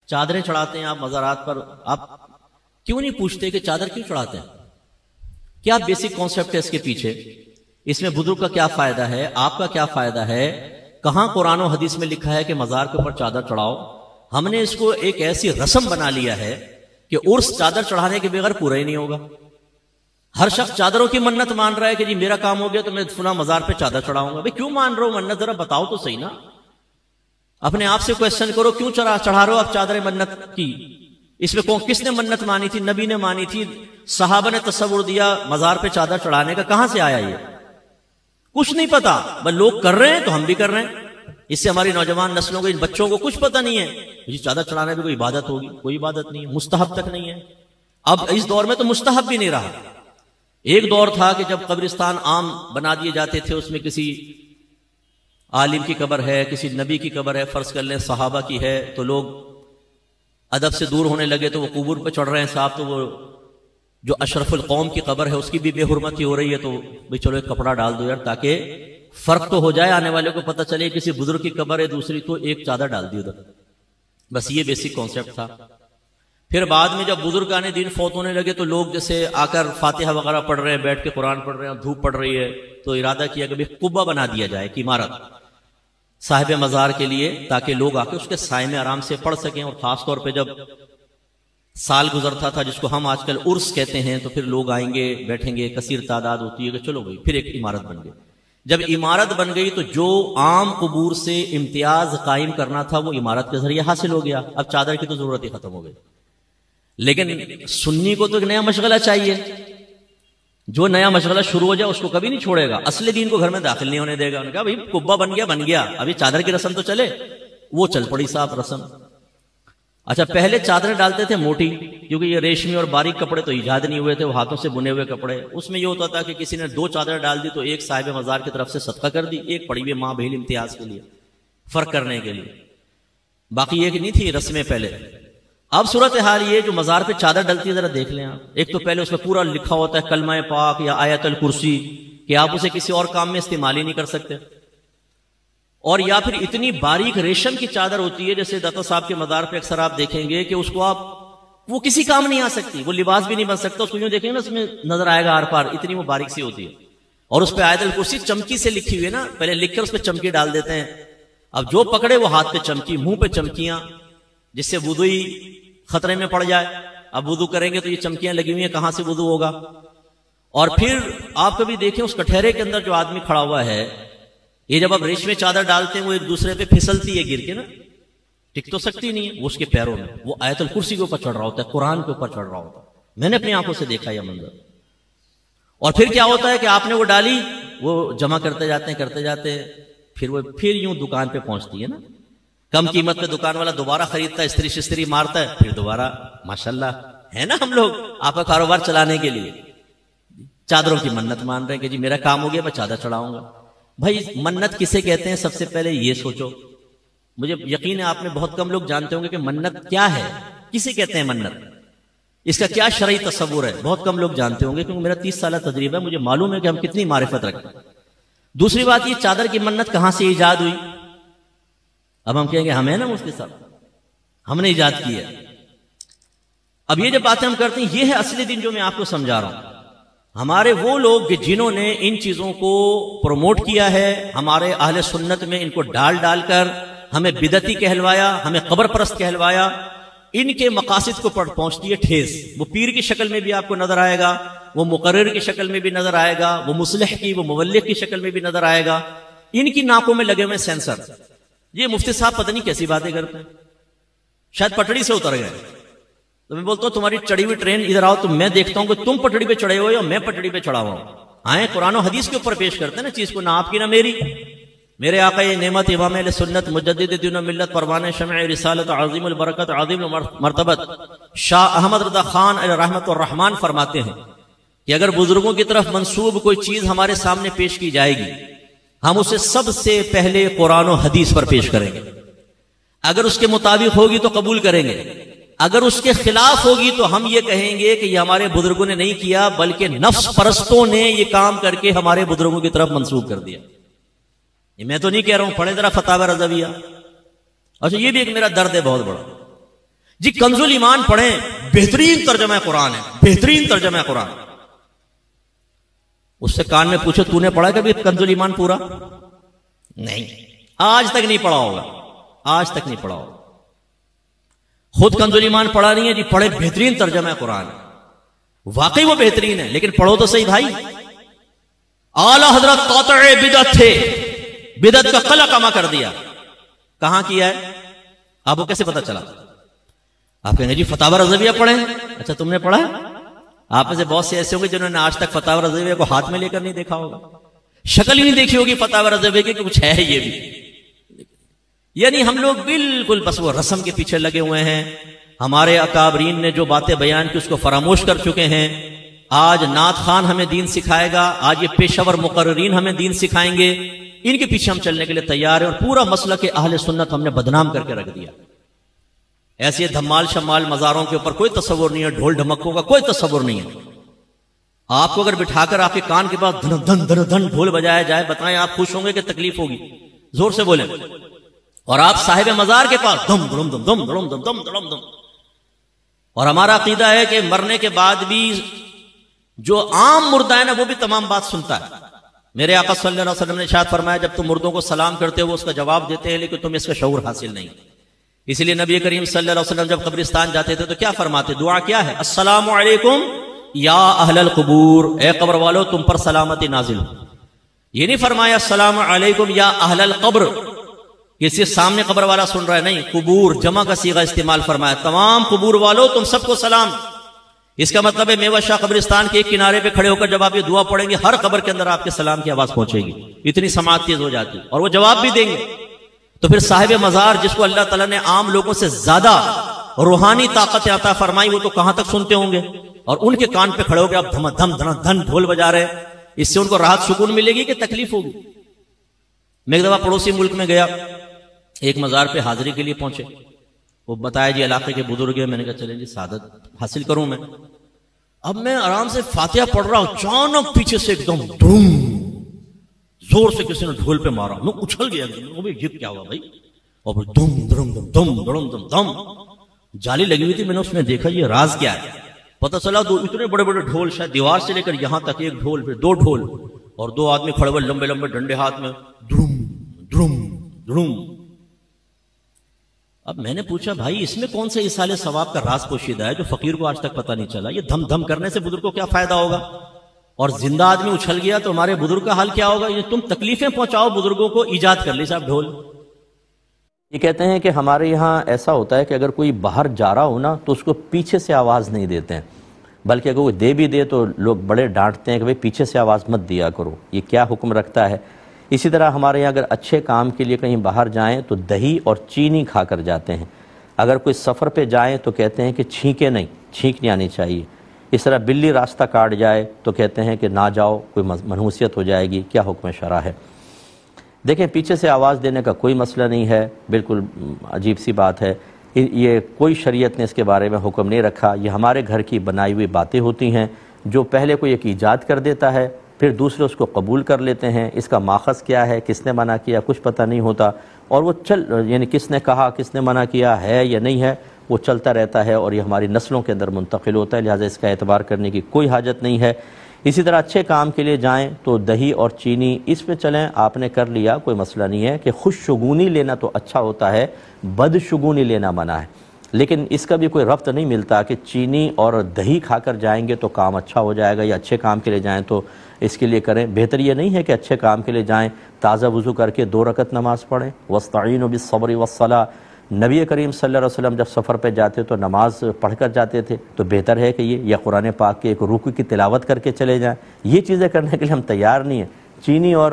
چادریں چڑھاتے ہیں آپ مزارات پر، آپ کیوں نہیں پوچھتے کہ چادر کیوں چڑھاتے ہیں؟ کیا بیسک کانسیپٹ ہے اس کے پیچھے؟ اس میں بزرگ کا کیا فائدہ ہے، آپ کا کیا فائدہ ہے؟ کہاں قرآن و حدیث میں لکھا ہے کہ مزار کے اوپر چادر چڑھاؤ؟ ہم نے اس کو ایک ایسی رسم بنا لیا ہے کہ عرس چادر چڑھانے کے بغیر پورا ہی نہیں ہوگا۔ ہر شخص چادروں کی منت مان رہا ہے کہ جی میرا کام ہو گیا تو میں فلاں مزار پہ چادر چڑھاؤں گا۔ بھئی کیوں مان رہے ہو منت؟ ذرا بتاؤ تو صحیح نا، اپنے آپ سے کویسچن کرو، کیوں چڑھا رہے ہو آپ چادر منت کی؟ اس میں کس نے منت مانی تھی؟ نبی نے مانی تھی؟ صحابہ نے تصور دیا مزار پہ چادر چڑھانے کا؟ کہاں سے آیا یہ؟ کچھ نہیں پتا، بس لوگ کر رہے ہیں تو ہم بھی کر رہے ہیں۔ اس سے ہماری نوجوان نسلوں کو، ان بچوں کو کچھ پتہ نہیں ہے جی چادر چڑھانے میں کوئی عبادت ہوگی، کوئی عبادت نہیں ہے، مستحب تک نہیں ہے۔ اب اس دور میں تو مستحب بھی نہیں رہا۔ ایک دور تھا کہ جب قبرستان عام بنا دیے جاتے تھے، اس میں کسی عالم کی قبر ہے، کسی نبی کی قبر ہے، فرض کر لیں صحابہ کی ہے، تو لوگ ادب سے دور ہونے لگے، تو وہ قبور پہ چڑھ رہے ہیں صاحب، تو وہ جو اشرف القوم کی قبر ہے اس کی بھی بے حرمتی ہو رہی ہے، تو بھئی چلو ایک کپڑا ڈال دو یار، تاکہ فرق تو ہو جائے، آنے والے کو پتہ چلے کسی بزرگ کی قبر ہے دوسری، تو ایک چادر ڈال دی ادھر۔ بس یہ بیسک کانسیپٹ تھا۔ پھر بعد میں جب بزرگ آنے دین فوت ہونے لگے، تو لوگ جیسے آ کر فاتحہ وغیرہ پڑھ رہے ہیں، بیٹھ کے قرآن پڑھ رہے ہیں، دھوپ پڑ رہی ہے، تو ارادہ کیا کہ قبہ بنا دیا جائے، ایک عمارت صاحب مزار کے لیے، تاکہ لوگ آ کے اس کے سائے میں آرام سے پڑھ سکیں۔ اور خاص طور پہ جب سال گزرتا تھا، جس کو ہم آج کل عرس کہتے ہیں، تو پھر لوگ آئیں گے، بیٹھیں گے، کثیر تعداد ہوتی ہے کہ چلو بھائی پھر ایک عمارت بن گئی۔ جب عمارت بن گئی تو جو عام قبور سے امتیاز قائم کرنا تھا وہ عمارت کے ذریعے حاصل ہو گیا، اب چادر کی تو ضرورت ہی ختم ہو گئی۔ لیکن سنی کو تو ایک نیا مشغلہ چاہیے، جو نیا مشغلہ شروع ہو جائے اس کو کبھی نہیں چھوڑے گا، اصل دین کو گھر میں داخل نہیں ہونے دے گا۔ انہوں نے کہا بھائی قبہ بن گیا، ابھی چادر کی رسم تو چلے، وہ چل پڑی صاحب رسم۔ اچھا پہلے چادریں ڈالتے تھے موٹی، کیونکہ یہ ریشمی اور باریک کپڑے تو ایجاد نہیں ہوئے تھے، وہ ہاتھوں سے بنے ہوئے کپڑے، اس میں یہ ہوتا تھا کہ کسی نے 2 چادریں ڈال دی تو ایک صاحب مزار کی طرف سے صدقہ کر دی، ایک پڑی ہوئی ماں بہن امتیاز کے لیے، فرق کرنے کے لیے، باقی ایک نہیں تھی رسمیں پہلے۔ اب صورتحال یہ جو مزار پہ چادر ڈلتی ہے ذرا دیکھ لیں آپ، ایک تو پہلے اس میں پورا لکھا ہوتا ہے کلمہ پاک یا آیت الکرسی، کہ آپ اسے کسی اور کام میں استعمال ہی نہیں کر سکتے، اور یا پھر اتنی باریک ریشم کی چادر ہوتی ہے، جیسے داتا صاحب کے مزار پہ اکثر آپ دیکھیں گے کہ اس کو وہ کسی کام نہیں آ سکتی، وہ لباس بھی نہیں بن سکتا، اس کو یوں دیکھیں گے نا اس میں نظر آئے گا آر پار، اتنی وہ باریک سی ہوتی ہے، اور اس پہ آیت الکرسی چمکی سے لکھی ہوئی ہے نا، پہلے لکھ کر اس پہ چمکی ڈال دیتے ہیں، اب جو پکڑے وہ ہاتھ پہ چمکی، منہ پہ چمکیاں، جس سے وضو ہی خطرے میں پڑ جائے۔ اب وضو کریں گے تو یہ چمکیاں لگی ہوئی ہیں، کہاں سے وضو ہوگا؟ اور پھر آپ کبھی دیکھیں اس کٹہرے کے اندر جو آدمی کھڑا ہوا ہے، یہ جب آپ ریشمی چادر ڈالتے ہیں وہ ایک دوسرے پہ پھسلتی ہے گر کے نا، ٹک تو سکتی نہیں ہے، وہ اس کے پیروں میں، وہ آیت الکرسی کے اوپر چڑھ رہا ہوتا ہے، قرآن کے اوپر چڑھ رہا ہوتا ہے، میں نے اپنی آنکھوں سے دیکھا یہ منظر۔ اور پھر کیا ہوتا ہے کہ آپ نے وہ ڈالی، وہ جمع کرتے جاتے ہیں، پھر یوں دکان پہ پہنچتی ہے نا، کم قیمت پہ دکان والا دوبارہ خریدتا ہے، استری شستری مارتا ہے، پھر دوبارہ ماشاءاللہ ہے نا، ہم لوگ آپ کا کاروبار چلانے کے لیے چادروں کی منت مان رہے ہیں کہ جی میرا کام ہو گیا میں چادر چڑھاؤں گا۔ بھائی منت کسے کہتے ہیں؟ سب سے پہلے یہ سوچو، مجھے یقین ہے آپ میں بہت کم لوگ جانتے ہوں گے کہ منت کیا ہے، کسے کہتے ہیں منت، اس کا کیا شرعی تصور ہے، بہت کم لوگ جانتے ہوں گے، کیونکہ میرا 30 سالہ تجربہ ہے، مجھے معلوم ہے کہ ہم کتنی معرفت رکھتے ہیں۔ دوسری بات یہ چادر کی منت کہاں سے ایجاد ہوئی؟ اب ہم کہیں گے ہمیں نا مفتی صاحب ہم نے ایجاد کی ہے۔ اب یہ جو باتیں ہم کرتے ہیں یہ ہے اصلی دین جو میں آپ کو سمجھا رہا ہوں۔ ہمارے وہ لوگ جنہوں نے ان چیزوں کو پروموٹ کیا ہے، ہمارے اہل سنت میں ان کو ڈال کر ہمیں بدعتی کہلوایا، ہمیں قبر پرست کہلوایا، ان کے مقاصد کو پہنچتی ہے ٹھیس۔ وہ پیر کی شکل میں بھی آپ کو نظر آئے گا، وہ مقرر کی شکل میں بھی نظر آئے گا، وہ مصلح کی، وہ مبلغ کی شکل میں بھی نظر آئے گا، ان کی ناکوں میں لگے ہوئے سینسر۔ یہ مفتی صاحب پتہ نہیں کیسی باتیں کرتے ہیں، شاید پٹڑی سے اتر گئے۔ تو میں بولتا ہوں تمہاری چڑھی ہوئی ٹرین ادھر آؤ تو میں دیکھتا ہوں کہ تم پٹڑی پہ چڑھے ہوئے ہو میں پٹڑی پہ چڑھا ہوا ہوں۔ آئیں قرآن و حدیث کے اوپر پیش کرتے ہیں نا چیز کو، نہ آپ کی نہ میری۔ میرے آقا یہ نعمت امام اہل سنت مجدد دین و ملت پروان شمع رسالت عظیم البرکت عظیم المرتبت شاہ احمد رضا خان رحمت الرحمان فرماتے ہیں کہ اگر بزرگوں کی طرف منسوب کوئی چیز ہمارے سامنے پیش کی جائے گی ہم اسے سب سے پہلے قرآن و حدیث پر پیش کریں گے، اگر اس کے مطابق ہوگی تو قبول کریں گے، اگر اس کے خلاف ہوگی تو ہم یہ کہیں گے کہ یہ ہمارے بزرگوں نے نہیں کیا بلکہ نفس پرستوں نے یہ کام کر کے ہمارے بزرگوں کی طرف منسوب کر دیا۔ یہ میں تو نہیں کہہ رہا ہوں، پڑھیں ذرا فتاوی رضویہ۔ اچھا یہ بھی ایک میرا درد ہے بہت بڑا، جی کنزُ ایمان پڑھیں، بہترین ترجمہ قرآن ہے، بہترین ترجمہ قرآن. اس سے کان میں پوچھو تو نے پڑھا کبھی کنزُ ایمان پورا؟ نہیں، آج تک نہیں پڑھا ہوگا، آج تک نہیں پڑھا ہوگا. خود کنزُ ایمان پڑھا نہیں ہے جی، پڑھے بہترین ترجمہ قرآن. واقعی وہ بہترین ہے، لیکن پڑھو تو صحیح بھائی. اعلیٰ حضرت قاطع بدعت تھے، بدعت کا قلع کما کر دیا. کہاں کیا ہے؟ آپ کو کیسے پتا چلا؟ آپ کہیں گے جی فتاوی رضویہ پڑھیں. اچھا تم نے پڑھا ہے؟ آپ میں سے بہت سے ایسے ہوں گے جنہوں نے آج تک فتاوی رضویہ کو ہاتھ میں لے کر نہیں دیکھا ہوگا، شکل ہی نہیں دیکھی ہوگی فتاوی رضویہ کی کہ کچھ ہے یہ بھی. یعنی ہم لوگ بالکل بس وہ رسم کے پیچھے لگے ہوئے ہیں. ہمارے اکابرین نے جو باتیں بیان کی اس کو فراموش کر چکے ہیں. آج نعت خان ہمیں دین سکھائے گا، آج یہ پیشور مقررین ہمیں دین سکھائیں گے. ان کے پیچھے ہم چلنے کے لیے تیار ہیں، اور پورا مسلک اہل سنت ہم نے بدنام کر کے رکھ دیا. ایسے دھمال شمال مزاروں کے اوپر کوئی تصور نہیں ہے، ڈھول ڈھمکوں کا کوئی تصور نہیں ہے. آپ کو اگر بٹھا کر آپ کے کان کے پاس دھن دھن دھن دھن ڈھول بجایا جائے، بتائیں آپ خوش ہوں گے کہ تکلیف ہوگی؟ زور سے بولیں. اور آپ صاحب مزار کے پاس دم دم دم دم دم دم دم دم دم. اور ہمارا عقیدہ ہے کہ مرنے کے بعد بھی جو عام مردہ ہے نا وہ بھی تمام بات سنتا ہے. میرے آقا صلی اللہ علیہ وسلم نے ارشاد فرمایا جب تم مردوں کو سلام کرتے ہو وہ اس کا جواب دیتے ہیں، لیکن تم اس کا شعور حاصل نہیں. اس لیے نبی کریم صلی اللہ علیہ وسلم جب قبرستان جاتے تھے تو کیا فرماتے؟ دعا کیا ہے؟ السلام علیکم یا اہل القبور، اے قبر والو تم پر سلامتی نازل ہو. یہ نہیں فرمایا السلام علیکم یا اہل القبر کسی سامنے قبر والا سن رہا ہے، نہیں، قبور جمع کا صیغہ استعمال فرمایا، تمام قبور والو تم سب کو سلام. اس کا مطلب ہے میوہ شاہ قبرستان کے ایک کنارے پہ کھڑے ہو کر جب آپ یہ دعا پڑھیں گے ہر قبر کے اندر آپ کے سلام کی آواز پہنچے گی. اتنی سماعت تیز ہو جاتی، اور وہ جواب بھی دیں گے. تو پھر صاحب مزار جس کو اللہ تعالیٰ نے عام لوگوں سے زیادہ روحانی طاقت عطا فرمائی، وہ تو کہاں تک سنتے ہوں گے. اور ان کے کان پہ کھڑے ہو کے آپ دھم دھم دھن دھن ڈھول بجا رہے، اس سے ان کو راحت سکون ملے گی کہ تکلیف ہوگی؟ میں ایک دفعہ پڑوسی ملک میں گیا، ایک مزار پہ حاضری کے لیے پہنچے. وہ بتایا جی علاقے کے بزرگ ہیں. میں نے کہا چلیں جی سعادت حاصل کروں میں. اب میں آرام سے فاتحہ پڑھ رہا ہوں، اچانک پیچھے سے ایک دم دھوم زور سے کسی نے ڈھول پہ مارا. میں اچھل گیا، یہ کیا ہوا بھائی؟ اور پھر دم دم دم دم دم دم دم جالی لگی ہوئی تھی. میں نے اس میں دیکھا یہ راز کیا ہے. پتہ چلا دو اتنے بڑے بڑے ڈھول، شاید دیوار سے لے کر یہاں تک ایک ڈھول، پھر دو ڈھول، اور دو آدمی کھڑے ہوئے لمبے لمبے ڈنڈے ہاتھ میں، دھڑم دھڑم دھڑم. اب میں نے پوچھا بھائی اس میں کون سے ایصال ثواب کا راز پوشیدہ ہے جو فقیر کو آج تک پتہ نہیں چلا؟ یہ دھم دھم کرنے سے بزرگ کو کیا فائدہ ہوگا؟ اور زندہ آدمی اچھل گیا تو ہمارے بزرگ کا حال کیا ہوگا؟ یہ تم تکلیفیں پہنچاؤ بزرگوں کو، ایجاد کر لی صاحب ڈھول. یہ کہتے ہیں کہ ہمارے یہاں ایسا ہوتا ہے کہ اگر کوئی باہر جا رہا ہو نا تو اس کو پیچھے سے آواز نہیں دیتے ہیں، بلکہ اگر وہ دے بھی دے تو لوگ بڑے ڈانٹتے ہیں کہ بھئی پیچھے سے آواز مت دیا کرو. یہ کیا حکم رکھتا ہے؟ اسی طرح ہمارے یہاں اگر اچھے کام کے لیے کہیں باہر جائیں تو دہی اور چینی کھا کر جاتے ہیں. اگر کوئی سفر پہ جائیں تو کہتے ہیں کہ چھینکے نہیں، چھینکنی آنی چاہیے. اس طرح بلی راستہ کاٹ جائے تو کہتے ہیں کہ نہ جاؤ، کوئی منحوسیت ہو جائے گی. کیا حکم شرع ہے؟ دیکھیں پیچھے سے آواز دینے کا کوئی مسئلہ نہیں ہے، بالکل عجیب سی بات ہے. یہ کوئی شریعت نے اس کے بارے میں حکم نہیں رکھا. یہ ہمارے گھر کی بنائی ہوئی باتیں ہوتی ہیں جو پہلے کوئی ایک ایجاد کر دیتا ہے، پھر دوسرے اس کو قبول کر لیتے ہیں. اس کا ماخذ کیا ہے، کس نے منع کیا، کچھ پتہ نہیں ہوتا. اور وہ یعنی کس نے کہا، کس نے منع کیا ہے یا نہیں ہے، وہ چلتا رہتا ہے اور یہ ہماری نسلوں کے اندر منتقل ہوتا ہے. لہٰذا اس کا اعتبار کرنے کی کوئی حاجت نہیں ہے. اسی طرح اچھے کام کے لیے جائیں تو دہی اور چینی اس میں چلیں، آپ نے کر لیا کوئی مسئلہ نہیں ہے. کہ خوش شگونی لینا تو اچھا ہوتا ہے، بد شگونی لینا منع ہے. لیکن اس کا بھی کوئی ربط نہیں ملتا کہ چینی اور دہی کھا کر جائیں گے تو کام اچھا ہو جائے گا، یا اچھے کام کے لیے جائیں تو اس کے لیے کریں. بہتر یہ نہیں ہے کہ اچھے کام کے لیے جائیں تازہ وضو کر کے 2 رکعت نماز پڑھیں. وَاسْتَعِينُوا بِالصَّبْرِ وَالصَّلَاةِ. نبی کریم صلی اللہ علیہ وسلم جب سفر پہ جاتے تو نماز پڑھ کر جاتے تھے. تو بہتر ہے کہ یہ یا قرآن پاک کے ایک رکوع کی تلاوت کر کے چلے جائیں. یہ چیزیں کرنے کے لیے ہم تیار نہیں ہیں. چینی اور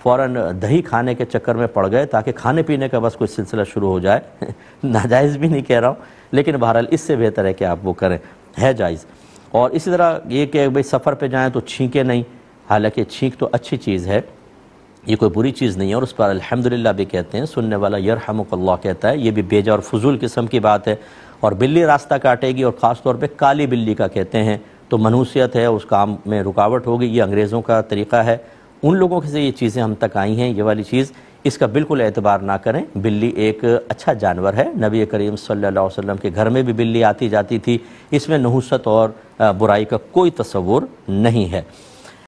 فوراً دہی کھانے کے چکر میں پڑ گئے تاکہ کھانے پینے کا بس کوئی سلسلہ شروع ہو جائے. ناجائز بھی نہیں کہہ رہا ہوں، لیکن بہرحال اس سے بہتر ہے کہ آپ وہ کریں، ہے جائز. اور اسی طرح یہ کہ بھئی سفر پہ جائیں تو چھینکیں نہیں. حالانکہ چھینک تو اچھی چیز ہے، یہ کوئی بری چیز نہیں ہے، اور اس پر الحمدللہ بھی کہتے ہیں. سننے والا یرحمک اللہ کہتا ہے. یہ بھی بیجا اور فضول قسم کی بات ہے. اور بلی راستہ کاٹے گی، اور خاص طور پہ کالی بلی کا کہتے ہیں، تو منحوسیت ہے، اس کام میں رکاوٹ ہوگی. یہ انگریزوں کا طریقہ ہے، ان لوگوں سے یہ چیزیں ہم تک آئی ہیں. یہ والی چیز اس کا بالکل اعتبار نہ کریں. بلی ایک اچھا جانور ہے. نبی کریم صلی اللہ علیہ وسلم کے گھر میں بھی بلی آتی جاتی تھی. اس میں نحوست اور برائی کا کوئی تصور نہیں ہے.